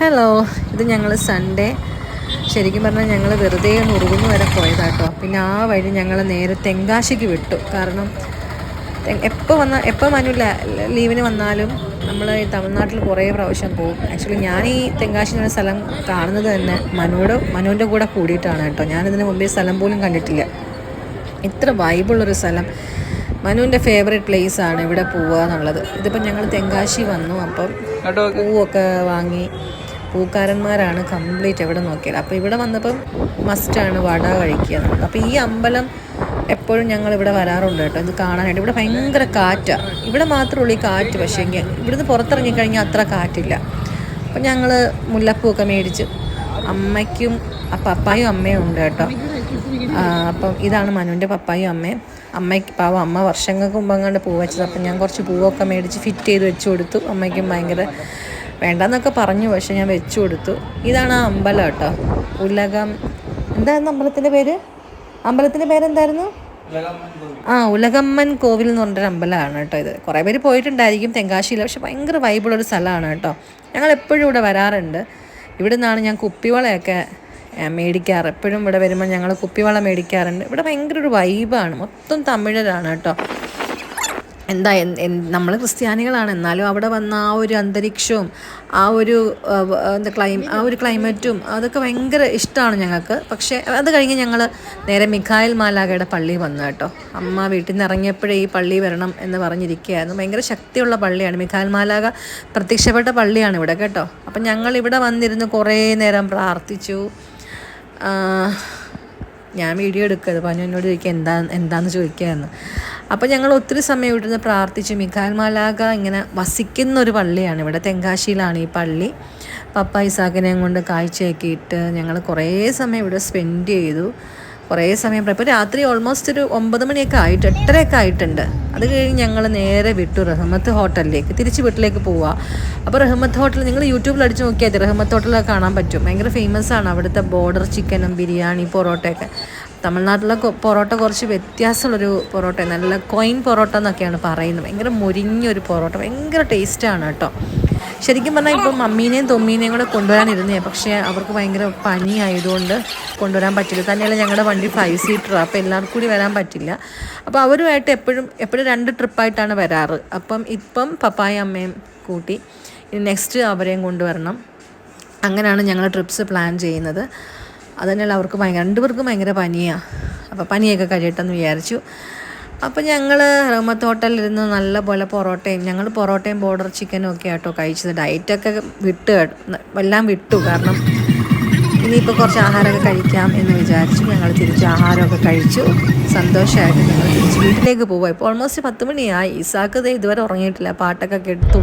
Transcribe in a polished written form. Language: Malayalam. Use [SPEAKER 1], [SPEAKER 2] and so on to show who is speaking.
[SPEAKER 1] ഹലോ, ഇത് ഞങ്ങൾ സൺഡേ ശരിക്കും പറഞ്ഞാൽ ഞങ്ങൾ വെറുതെ ഒന്ന് ഉറുകുന്നു വരെ പോയതാട്ടോ. പിന്നെ ആ വഴി ഞങ്ങൾ നേരെ തെങ്കാശിക്ക് വിട്ടു. കാരണം എപ്പോൾ മനു ലീവിന് വന്നാലും നമ്മൾ ഈ തമിഴ്നാട്ടിൽ കുറേ പ്രാവശ്യം പോകും. ആക്ച്വലി ഞാൻ ഈ തെങ്കാശി എന്ന സ്ഥലം കാണുന്നത് തന്നെ മനുവിൻ്റെ കൂടെ കൂടിയിട്ടാണ് കേട്ടോ. ഞാനിതിന് മുമ്പേ സ്ഥലം പോലും കണ്ടിട്ടില്ല. ഇത്ര വൈബുള്ളൊരു സ്ഥലം, മനുവിൻ്റെ ഫേവറേറ്റ് പ്ലേസ് ആണ് ഇവിടെ പോവുക എന്നുള്ളത്. ഇതിപ്പോൾ ഞങ്ങൾ തെങ്കാശി വന്നു, അപ്പം പൂവൊക്കെ വാങ്ങി. പൂക്കാരന്മാരാണ് കംപ്ലീറ്റ് എവിടെ നോക്കിയാൽ. അപ്പോൾ ഇവിടെ വന്നപ്പം മസ്റ്റാണ് വട കഴിക്കുക എന്നുള്ളത്. അപ്പോൾ ഈ അമ്പലം എപ്പോഴും ഞങ്ങൾ ഇവിടെ വരാറുണ്ട് കേട്ടോ, ഇത് കാണാനായിട്ട്. ഇവിടെ ഭയങ്കര കാറ്റാണ്, ഇവിടെ മാത്രമുള്ളൂ ഈ കാറ്റ്. പക്ഷേ ഇവിടുന്ന് പുറത്തിറങ്ങിക്കഴിഞ്ഞാൽ അത്ര കാറ്റില്ല. അപ്പം ഞങ്ങൾ മുല്ലപ്പൂവൊക്കെ മേടിച്ച് അമ്മയ്ക്കും പപ്പായും അമ്മയും ഉണ്ട് കേട്ടോ. അപ്പം ഇതാണ് മനുവിൻ്റെ പപ്പായും അമ്മയും. അമ്മയ്ക്ക് പാവം അമ്മ വർഷങ്ങൾക്ക് മുമ്പ് അങ്ങാണ്ട് പൂ വെച്ചത്. അപ്പം ഞാൻ കുറച്ച് പൂവൊക്കെ മേടിച്ച് ഫിറ്റ് ചെയ്ത് വെച്ച് കൊടുത്തു. അമ്മയ്ക്കും ഭയങ്കര വേണ്ടെന്നൊക്കെ പറഞ്ഞു, പക്ഷെ ഞാൻ വെച്ചു കൊടുത്തു. ഇതാണ് ആ അമ്പലം കേട്ടോ, ഉലകം. എന്തായിരുന്നു അമ്പലത്തിൻ്റെ പേരെന്തായിരുന്നു? ഉലകമ്മൻ കോവിൽ എന്ന് പറഞ്ഞൊരു അമ്പലമാണ് കേട്ടോ ഇത്. കുറേ പേര് പോയിട്ടുണ്ടായിരിക്കും തെങ്കാശിയിൽ, പക്ഷെ ഭയങ്കര വൈബുള്ളൊരു സ്ഥലമാണ് കേട്ടോ. ഞങ്ങൾ എപ്പോഴും ഇവിടെ വരാറുണ്ട്. ഇവിടെ നിന്നാണ് ഞാൻ കുപ്പിവളയൊക്കെ മേടിക്കാറ്. എപ്പോഴും ഇവിടെ വരുമ്പോൾ ഞങ്ങൾ കുപ്പിവള മേടിക്കാറുണ്ട്. ഇവിടെ ഭയങ്കര ഒരു വൈബാണ്, മൊത്തം തമിഴരാണ് കേട്ടോ. നമ്മൾ ക്രിസ്ത്യാനികളാണ്, എന്നാലും അവിടെ വന്ന ആ ഒരു അന്തരീക്ഷവും ആ ഒരു ക്ലൈമറ്റും അതൊക്കെ ഭയങ്കര ഇഷ്ടമാണ് ഞങ്ങൾക്ക്. പക്ഷേ അത് കഴിഞ്ഞ് ഞങ്ങൾ നേരെ മിഖായിൽ മാലാഖയുടെ പള്ളി വന്നു കേട്ടോ. അമ്മ വീട്ടിൽ നിന്ന് ഇറങ്ങിയപ്പോഴേ ഈ പള്ളി വരണം എന്ന് പറഞ്ഞിരിക്കുകയായിരുന്നു. ഭയങ്കര ശക്തിയുള്ള പള്ളിയാണ്, മിഖായിൽ മാലാഖ പ്രത്യക്ഷപ്പെട്ട പള്ളിയാണ് ഇവിടെ കേട്ടോ. അപ്പം ഞങ്ങൾ ഇവിടെ വന്നിരുന്ന് കുറേ നേരം പ്രാർത്ഥിച്ചു. ഞാൻ വീഡിയോ എടുക്കുക, പറഞ്ഞു എന്നോട് ചോദിക്കുക എന്താണെന്ന് ചോദിക്കുകയായിരുന്നു. അപ്പോൾ ഞങ്ങൾ ഒത്തിരി സമയം ഇവിടുന്ന് പ്രാർത്ഥിച്ചു. മിഖായിൽ മാലാഖ ഇങ്ങനെ വസിക്കുന്നൊരു പള്ളിയാണ് ഇവിടെ, തെങ്കാശിയിലാണ് ഈ പള്ളി. പപ്പ ഇസാക്കിനെയും കൊണ്ട് കാഴ്ചയൊക്കെ ഇട്ട് ഞങ്ങൾ കുറേ സമയം ഇവിടെ സ്പെൻഡ് ചെയ്തു. കുറേ സമയം ഇപ്പോൾ രാത്രി ഓൾമോസ്റ്റ് ഒരു 9 മണിയൊക്കെ ആയിട്ട് 8:30 ആയിട്ടുണ്ട്. അത് കഴിഞ്ഞ് ഞങ്ങൾ നേരെ വിട്ടു റഹ്മത്ത് ഹോട്ടലിലേക്ക്, തിരിച്ച് വീട്ടിലേക്ക് പോവുക. അപ്പോൾ റഹ്മത്ത് ഹോട്ടൽ നിങ്ങൾ യൂട്യൂബിൽ അടിച്ച് നോക്കിയാൽ മതി, റഹ്മത്ത് ഹോട്ടലൊക്കെ കാണാൻ പറ്റും. ഭയങ്കര ഫേമസ് ആണ് അവിടുത്തെ ബോർഡർ ചിക്കനും ബിരിയാണി പൊറോട്ടയൊക്കെ. തമിഴ്നാട്ടിലെ പൊറോട്ട കുറച്ച് വ്യത്യാസമുള്ളൊരു പൊറോട്ട, നല്ല കോയിൻ പൊറോട്ട എന്നൊക്കെയാണ് പറയുന്നത്. ഭയങ്കര മുരിഞ്ഞൊരു പൊറോട്ട, ഭയങ്കര ടേസ്റ്റാണ് കേട്ടോ. ശരിക്കും പറഞ്ഞാൽ ഇപ്പം മമ്മീനെയും തൊമ്മീനെയും കൂടെ കൊണ്ടുവരാനിരുന്നേ, പക്ഷേ അവർക്ക് ഭയങ്കര പനി ആയതുകൊണ്ട് കൊണ്ടുവരാൻ പറ്റില്ല. തന്നെയല്ല ഞങ്ങളുടെ വണ്ടി 5 സീറ്ററാണ്, അപ്പോൾ എല്ലാവർക്കും കൂടി വരാൻ പറ്റില്ല. അപ്പോൾ അവരുമായിട്ട് എപ്പോഴും 2 ട്രിപ്പായിട്ടാണ് വരാറ്. ഇപ്പം പപ്പായും അമ്മയും കൂട്ടി ഇനി നെക്സ്റ്റ് അവരെയും കൊണ്ടുവരണം. അങ്ങനെയാണ് ഞങ്ങൾ ട്രിപ്സ് പ്ലാൻ ചെയ്യുന്നത്. അതുതന്നെയല്ല അവർക്ക് 2 പേർക്കും ഭയങ്കര പനിയാണ്. അപ്പോൾ പനിയൊക്കെ കഴിയട്ടെന്ന് വിചാരിച്ചു. അപ്പോൾ ഞങ്ങൾ റഹ്മത്ത് ഹോട്ടലിലിരുന്ന് നല്ല പോലെ ഞങ്ങൾ പൊറോട്ടയും ബോർഡർ ചിക്കനും ഒക്കെ ആട്ടോ കഴിച്ചത്. ഡയറ്റൊക്കെ എല്ലാം വിട്ടു. കാരണം ഇനിയിപ്പോൾ കുറച്ച് ആഹാരമൊക്കെ കഴിക്കാം എന്ന് വിചാരിച്ചു. ഞങ്ങൾ തിരിച്ച് ആഹാരമൊക്കെ കഴിച്ചു. സന്തോഷമായിട്ട് ഞങ്ങൾ തിരിച്ച് വീട്ടിലേക്ക് പോവുക. ഇപ്പോൾ ഓൾമോസ്റ്റ് 10 മണിയായി. ഇസാക്ക് ഇതുവരെ ഉറങ്ങിയിട്ടില്ല, പാട്ടൊക്കെ കേട്ടു.